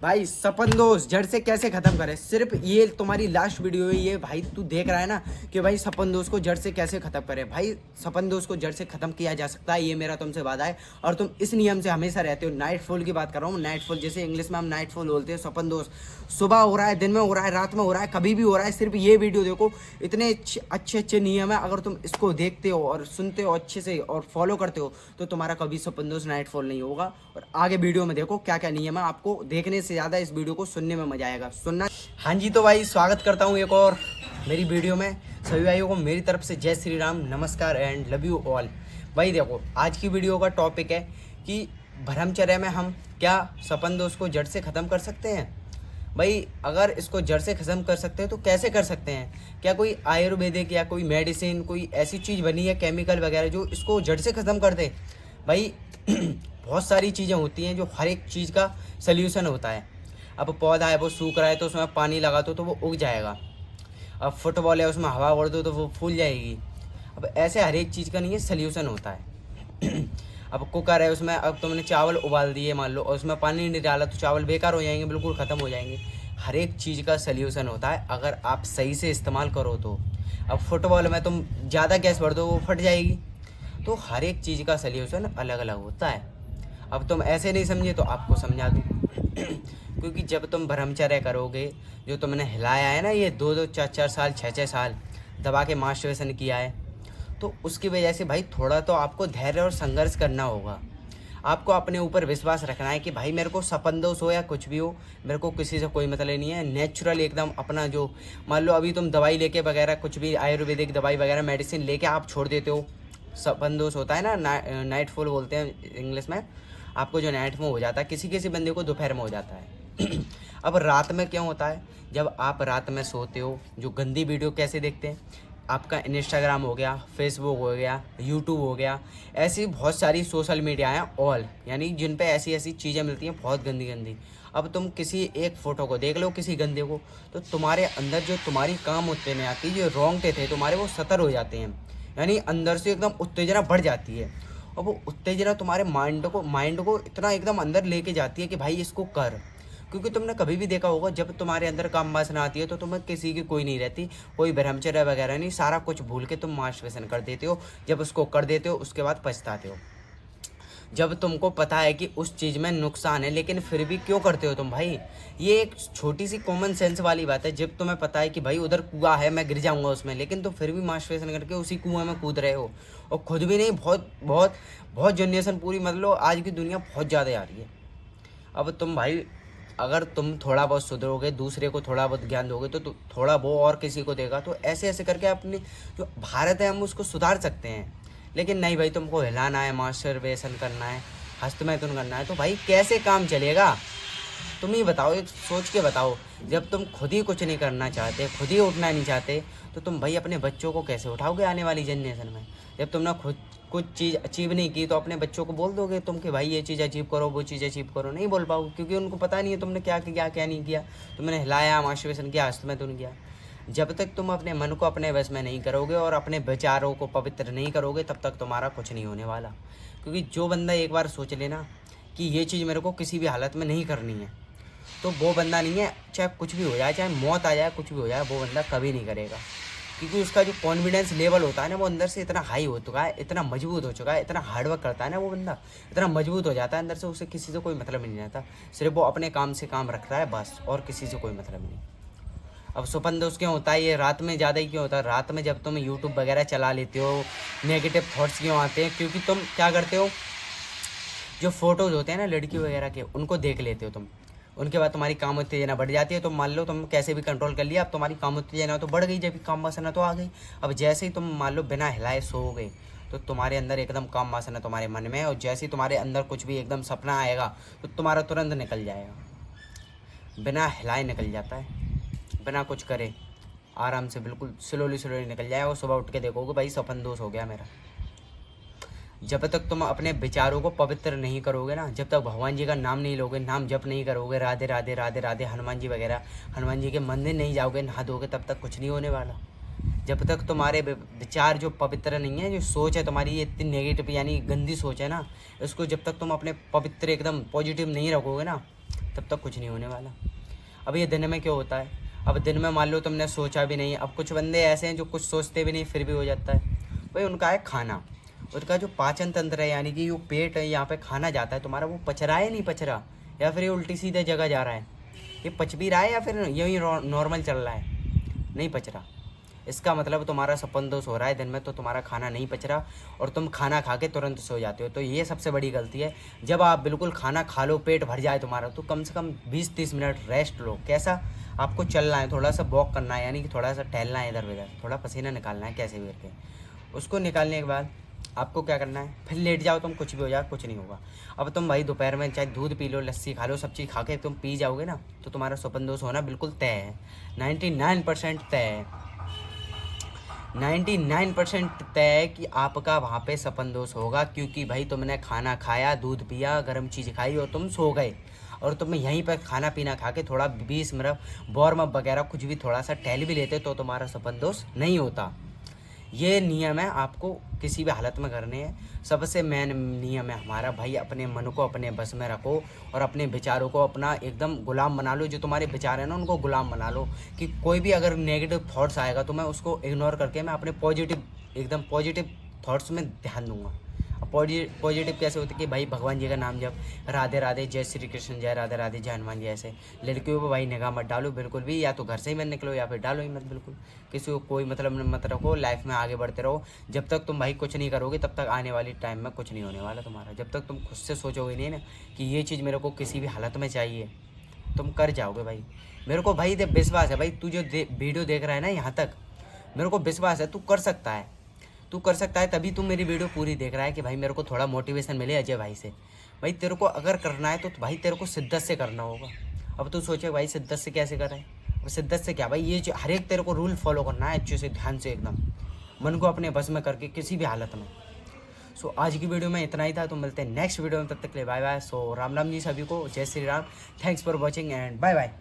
भाई सपन दोस्त जड़ से कैसे खत्म करें। सिर्फ ये तुम्हारी लास्ट वीडियो है ये भाई। तू देख रहा है ना कि भाई सपन दोस्त को जड़ से कैसे खत्म करें। भाई सपन दोस्त को जड़ से खत्म किया जा सकता है, ये मेरा तुमसे वादा है। और तुम इस नियम से हमेशा रहते हो। नाइट फॉल की बात कर रहा हूँ। नाइट फॉल जैसे इंग्लिश में हम नाइट फॉल बोलते हैं। सपन दोस्त सुबह हो रहा है, दिन में हो रहा है, रात में हो रहा है, कभी भी हो रहा है। सिर्फ ये वीडियो देखो, इतने अच्छे अच्छे नियम है। अगर तुम इसको देखते हो और सुनते हो अच्छे से और फॉलो करते हो तो तुम्हारा कभी सपन दोस्त नाइट फॉल नहीं होगा। और आगे वीडियो में देखो क्या क्या नियम है। आपको देखने से ज़्यादा इस वीडियो को सुनने में मजा आएगा। सुनना। हाँ जी, तो भाई स्वागत करता हूँ एक और मेरी वीडियो में। सभी भाइयों को मेरी तरफ से जय श्री राम, नमस्कार एंड लव यू ऑल। भाई देखो, आज की वीडियो का टॉपिक है कि ब्रह्मचर्य में हम क्या सपन दोष को जड़ से ख़त्म कर सकते हैं। भाई अगर इसको जड़ से ख़त्म कर सकते हैं तो कैसे कर सकते हैं। क्या कोई आयुर्वेदिक या कोई मेडिसिन, कोई ऐसी चीज़ बनी है केमिकल वगैरह जो इसको जड़ से ख़त्म कर दे। भाई बहुत सारी चीज़ें होती हैं जो हर एक चीज़ का सल्यूशन होता है। अब पौधा है वो सूख रहा है तो उसमें पानी लगा दो तो वो उग जाएगा। अब फुटबॉल है उसमें हवा भर दो तो वो फूल जाएगी। अब ऐसे हर एक चीज़ का नहीं है सल्यूशन होता है। अब कुकर है उसमें अब तुमने चावल उबाल दिए मान लो और उसमें पानी नहीं डाला तो चावल बेकार हो जाएंगे, बिल्कुल ख़त्म हो जाएंगे। हर एक चीज़ का सल्यूशन होता है अगर आप सही से इस्तेमाल करो तो। अब फुटबॉल में तुम ज़्यादा गैस भर दो वो फट जाएगी। तो हर एक चीज़ का सल्यूशन अलग अलग होता है। अब तुम ऐसे नहीं समझे तो आपको समझा दूँ। क्योंकि जब तुम ब्रह्मचर्य करोगे, जो तुमने हिलाया है ना ये 2-2 4-4 साल 6-6 साल दबा के मास्टरबेशन किया है, तो उसकी वजह से भाई थोड़ा तो आपको धैर्य और संघर्ष करना होगा। आपको अपने ऊपर विश्वास रखना है कि भाई मेरे को सपन दोष हो या कुछ भी हो, मेरे को किसी से कोई मतलब नहीं है। नेचुरल एकदम अपना जो मान लो अभी तुम दवाई लेके वगैरह कुछ भी आयुर्वेदिक दवाई वगैरह मेडिसिन लेके आप छोड़ देते हो। सपन दोष होता है ना, नाइट फॉल बोलते हैं इंग्लिश में। आपको जो नाइट में हो जाता है, किसी किसी बंदे को दोपहर में हो जाता है। अब रात में क्यों होता है? जब आप रात में सोते हो, जो गंदी वीडियो कैसे देखते हैं, आपका इंस्टाग्राम हो गया, फेसबुक हो गया, यूट्यूब हो गया, ऐसी बहुत सारी सोशल मीडिया हैं ऑल, यानी जिन पे ऐसी ऐसी चीज़ें मिलती हैं बहुत गंदी गंदी। अब तुम किसी एक फ़ोटो को देख लो किसी गंदे को, तो तुम्हारे अंदर जो तुम्हारी काम उत्तेजना आती है, जो रोंगटे थे तुम्हारे वो सतर हो जाते हैं। यानी अंदर से एकदम उत्तेजना बढ़ जाती है। और वो उत्तेजना तुम्हारे माइंड को इतना एकदम अंदर लेके जाती है कि भाई इसको कर। क्योंकि तुमने कभी भी देखा होगा जब तुम्हारे अंदर काम वासना आती है तो तुम्हें किसी की कोई नहीं रहती, कोई ब्रह्मचर्य वगैरह नहीं, सारा कुछ भूल के तुम मास्टरबेशन कर देते हो। जब उसको कर देते हो उसके बाद पछताते हो। जब तुमको पता है कि उस चीज़ में नुकसान है लेकिन फिर भी क्यों करते हो तुम भाई। ये एक छोटी सी कॉमन सेंस वाली बात है। जब तुम्हें पता है कि भाई उधर कुआं है, मैं गिर जाऊंगा उसमें, लेकिन तुम फिर भी मास्टरबेशन करके उसी कुआं में कूद रहे हो। और खुद भी नहीं, बहुत बहुत बहुत जनरेशन पूरी, मतलब आज की दुनिया बहुत ज़्यादा आ रही है। अब तुम भाई अगर तुम थोड़ा बहुत सुधरोगे, दूसरे को थोड़ा बहुत ज्ञान दोगे तो थोड़ा वो और किसी को देगा, तो ऐसे ऐसे करके अपनी जो भारत है हम उसको सुधार सकते हैं। लेकिन नहीं भाई, तुमको हिलाना है, मास्टरबेशन करना है, हस्तमैथुन करना है, तो भाई कैसे काम चलेगा? तुम ही बताओ, एक सोच के बताओ। जब तुम खुद ही कुछ नहीं करना चाहते, खुद ही उठना नहीं चाहते, तो तुम भाई अपने बच्चों को कैसे उठाओगे आने वाली जनरेशन में? जब तुमने खुद कुछ चीज़ अचीव नहीं की तो अपने बच्चों को बोल दोगे तुम कि भाई ये चीज़ अचीव करो, वो चीज़ अचीव करो? नहीं बोल पाओगे, क्योंकि उनको पता नहीं है तुमने क्या किया क्या नहीं किया। तुमने हिलाया, मास्टरबेशन किया, हस्तमैथुन किया। जब तक तुम अपने मन को अपने वश में नहीं करोगे और अपने विचारों को पवित्र नहीं करोगे, तब तक तुम्हारा कुछ नहीं होने वाला। क्योंकि जो बंदा एक बार सोच लेना कि ये चीज़ मेरे को किसी भी हालत में नहीं करनी है, तो वो बंदा नहीं है, चाहे कुछ भी हो जाए, चाहे मौत आ जाए, कुछ भी हो जाए, वो बंदा कभी नहीं करेगा। क्योंकि उसका जो कॉन्फिडेंस लेवल होता है ना, वो अंदर से इतना हाई हो चुका है, इतना मजबूत हो चुका है, इतना हार्डवर्क करता है ना वो बंदा, इतना मजबूत हो जाता है अंदर से, उसे किसी से कोई मतलब नहीं रहता। सिर्फ वो अपने काम से काम रखता है बस, और किसी से कोई मतलब नहीं। अब सुपन दोष क्यों होता है? ये रात में ज़्यादा ही क्यों होता है? रात में जब तुम यूट्यूब वगैरह चला लेते हो, नेगेटिव थॉट्स क्यों आते हैं? क्योंकि तुम क्या करते हो, जो फोटोज़ होते हैं ना लड़की वगैरह के, उनको देख लेते हो तुम। उनके बाद तुम्हारी काम उत्तेजना बढ़ जाती है। तो मान लो तुम कैसे भी कंट्रोल कर लिया, अब तुम्हारी काम उत्तेजना तो बढ़ गई, जब काम वासना तो आ गई। अब जैसे ही तुम मान लो बिना हिलाए सो गए, तो तुम्हारे अंदर एकदम काम वासना तुम्हारे मन में है, और जैसे ही तुम्हारे अंदर कुछ भी एकदम सपना आएगा तो तुम्हारा तुरंत निकल जाएगा। बिना हिलाए निकल जाता है, बिना कुछ करे आराम से, बिल्कुल स्लोली स्लोली निकल जाएगा। और सुबह उठ के देखोगे भाई सपन दोष हो गया मेरा। जब तक तुम अपने विचारों को पवित्र नहीं करोगे ना, जब तक भगवान जी का नाम नहीं लोगे, नाम जप नहीं करोगे, राधे राधे राधे राधे, हनुमान जी वगैरह, हनुमान जी के मंदिर नहीं जाओगे, नहा धोगे, तब तक कुछ नहीं होने वाला। जब तक तुम्हारे विचार जो पवित्र नहीं है, जो सोच है तुम्हारी ये इतनी नेगेटिव यानी गंदी सोच है ना, इसको जब तक तुम अपने पवित्र एकदम पॉजिटिव नहीं रखोगे ना, तब तक कुछ नहीं होने वाला। अब ये दिन में क्यों होता है? अब दिन में मान लो तुमने सोचा भी नहीं, अब कुछ बंदे ऐसे हैं जो कुछ सोचते भी नहीं फिर भी हो जाता है। भाई उनका है खाना, उनका जो पाचन तंत्र है यानी कि जो पेट है यहाँ पे खाना जाता है तुम्हारा, वो पच रहा है नहीं पच रहा, या फिर ये उल्टी सीधे जगह जा रहा है, ये पच भी रहा है या फिर यही नॉर्मल चल रहा है, नहीं पच रहा। इसका मतलब तुम्हारा सपन दोष हो रहा है दिन में, तो तुम्हारा खाना नहीं पच रहा और तुम खाना खा के तुरंत सो जाते हो। तो ये सबसे बड़ी गलती है। जब आप बिल्कुल खाना खा लो, पेट भर जाए तुम्हारा, तो कम से कम 20-30 मिनट रेस्ट लो। कैसा? आपको चलना है, थोड़ा सा वॉक करना है, यानी कि थोड़ा सा टहलना है इधर उधर, थोड़ा पसीना निकालना है कैसे भी करके। उसको निकालने के बाद आपको क्या करना है, फिर लेट जाओ तुम, कुछ भी हो जाए कुछ नहीं होगा। अब तुम भाई दोपहर में चाहे दूध पी लो, लस्सी खा लो, सब चीज़ खा के तुम पी जाओगे ना, तो तुम्हारा सपन दोष होना बिल्कुल तय है, 99% तय है। 99% तय है कि आपका वहाँ पे सपन दोष होगा, क्योंकि भाई तुमने खाना खाया, दूध पिया, गर्म चीज़ खाई और तुम सो गए, और तुम यहीं पर खाना पीना खा के थोड़ा 20 मिनट वार्म अप वगैरह कुछ भी थोड़ा सा टहल भी लेते तो तुम्हारा सपन दोष नहीं होता। ये नियम है आपको किसी भी हालत में करने हैं। सबसे मेन नियम है हमारा भाई, अपने मन को अपने बस में रखो और अपने विचारों को अपना एकदम गुलाम बना लो। जो तुम्हारे विचार हैं ना, उनको गुलाम बना लो, कि कोई भी अगर नेगेटिव थॉट्स आएगा तो मैं उसको इग्नोर करके मैं अपने पॉजिटिव, एकदम पॉजिटिव थॉट्स में ध्यान दूंगा। अब पॉजिटिव कैसे होती है कि भाई भगवान जी का नाम जप, राधे राधे, जय श्री कृष्ण, जय राधे राधे, जय हनुमान जी। ऐसे लड़कियों पर भाई निगाह मत डालो बिल्कुल भी, या तो घर से ही मत निकलो या फिर डालो ही मत बिल्कुल। किसी को कोई मतलब मत रखो, लाइफ में आगे बढ़ते रहो। जब तक तुम भाई कुछ नहीं करोगे तब तक आने वाली टाइम में कुछ नहीं होने वाला तुम्हारा। जब तक तुम खुद से सोचोगे नहीं ना कि ये चीज़ मेरे को किसी भी हालत में चाहिए, तुम कर जाओगे भाई। मेरे को भाई विश्वास है भाई, तू जो वीडियो देख रहा है ना यहाँ तक, मेरे को विश्वास है तू कर सकता है, तू कर सकता है। तभी तू मेरी वीडियो पूरी देख रहा है कि भाई मेरे को थोड़ा मोटिवेशन मिले अजय भाई से। भाई तेरे को अगर करना है तो भाई तेरे को शिद्दत से करना होगा। अब तू सोचे भाई शिद्दत से कैसे करें? अब शिद्दत से क्या भाई, ये जो हर एक तेरे को रूल फॉलो करना है अच्छे से, ध्यान से, एकदम मन को अपने बस में करके किसी भी हालत में। सो आज की वीडियो में इतना ही था, तो मिलते हैं नेक्स्ट वीडियो में, तब तक के लिए bye bye. So Ram Ram ji सभी को, जय Shri Ram, thanks for watching and bye bye.